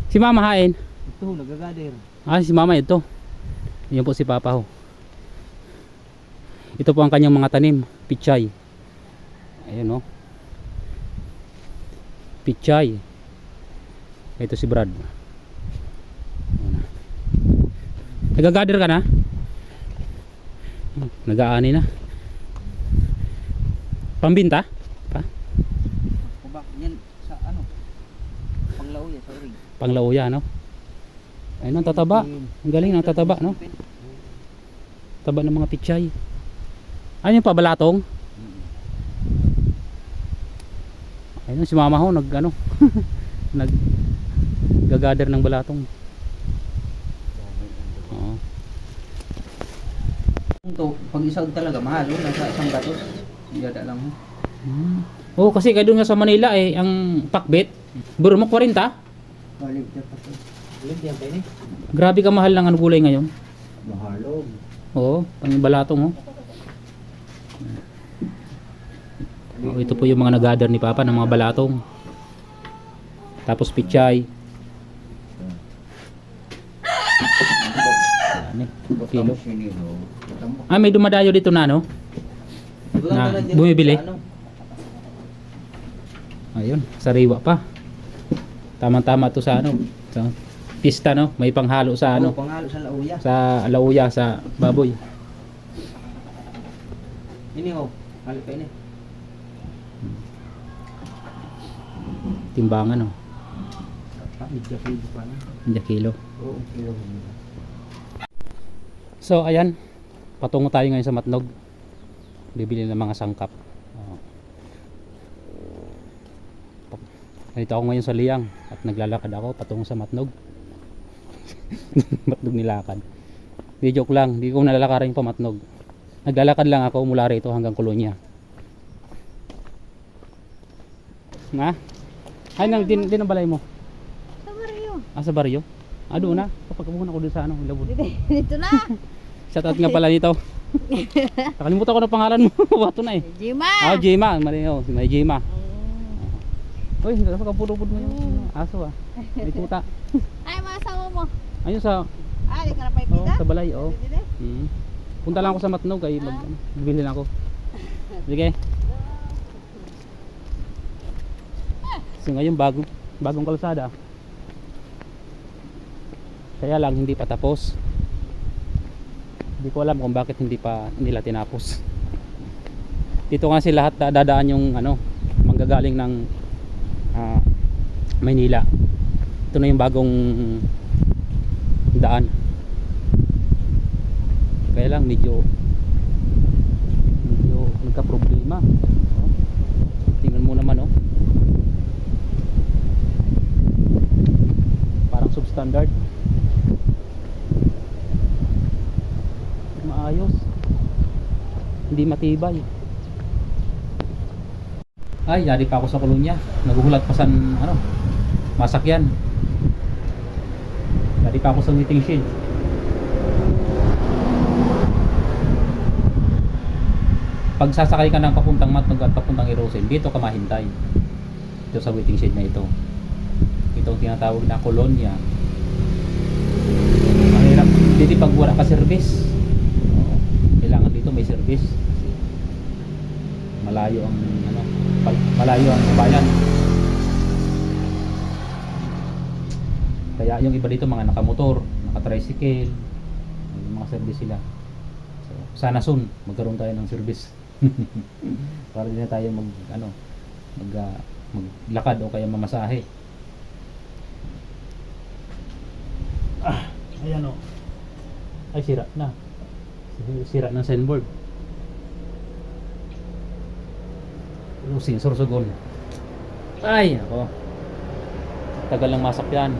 Si mama hain. Ito, nagagader. Ah, si mama ito. Yan po si papa ho. Ito po ang kanyang mga tanim. Pichay. Ayun o. Pichay. Ito si Brad. Nagagader ka na? Nag-aani na. Pambinta? Pa? Kubak, yan sa ano? Panglauya, sorry. Panglauya, no? Ayun, ang tataba. Ang galing ng tataba, no? Taba ng mga pichay. Ano yung pabalatong? Ayun, si mama ho, nag-ano? Nag-gather ng balatong. Oo. Ito, pag isang talaga mahal, nasa isang gatos. Yada lang ho. Oo, kasi kayo doon nga sa Manila ang pakbet. Buro mo 40? Balik dyan pa ito. Balik dyan pa ini. Grabe ka mahal ng ano gulay ngayon. Mahalog. Oo, pang balatong ho. Oh, ito po yung mga nag-gather ni Papa ng mga balatong. Tapos pichay. Kilo. Ah, may dumadayo dito na, no? Na bumibili. Ayun, sariwa pa. Tama-tama to sa ano, sa pista, no? May panghalo sa ano, Panghalo sa lauya. sa lauya, sa baboy. Ini ho, halo pa ini. Timbangan, no? Medyo kilo pa na. Hindi kilo. Oo, kilo. So, ayan. Patungo tayo ngayon sa Matnog. Bibili ng mga sangkap. Nandito ako ngayon sa Liang at naglalakad ako patungo sa Matnog. Matnog nilakan. Di joke lang, di ko nalalakarin pa Matnog. Naglalakad lang ako mula rito hanggang Kolonya. Na? Ay, din ang balay mo? Sa baryo. Ah, sa baryo? Ah, doon na. Kapag muna ako doon sa ano, Ilabon. Dito na. Shoutout nga pala dito. Nakalimutan ko na pangalan mo. Wato na eh. Jima. Ah, Jima. Mali oh, si May Jima. Uy, hindi ka kapulubod mo yung aso ah. May tuta. Ay, mga asawa mo. Ayun sa Di ka na pa ipita? sa balay, oh. Punta lang ako sa Matnog ay magbili lang ako. Sige. So ngayon bagong kalsada. Kaya lang hindi pa tapos. Hindi ko alam kung bakit hindi pa nila tinapos. Dito kasi lahat dadaan yung ano, manggagaling ng Maynila. Ito na yung bagong daan. Kaya lang medyo nagka-problema. Tingnan mo naman oh. Parang substandard. Maayos. Hindi matibay. Ay, yari pa ako sa Kolonya. Naguhulat pa sa ano, masakyan. Yari pa ako sa waiting shed. Pag sasakay ka ng papuntang Matnog at papuntang Erosin, dito ka mahintay. Dito sa waiting shed na ito. Ito ang tinatawag na Kolonya. Mahirap dito pag wala ka service. Kailangan dito may service. Malayo ang ano, malayo ang bayan. Kaya yung iba dito mga nakamotor, naka-tricycle, may mga service sila. So, sana soon magkaroon tayo ng service. Para din na tayo maglakad o kaya mamasahe. Ayan o. Ay, sira na. Sira ng signboard. Yung sensor sa gol. Ay, ako. Tagal lang masakyan.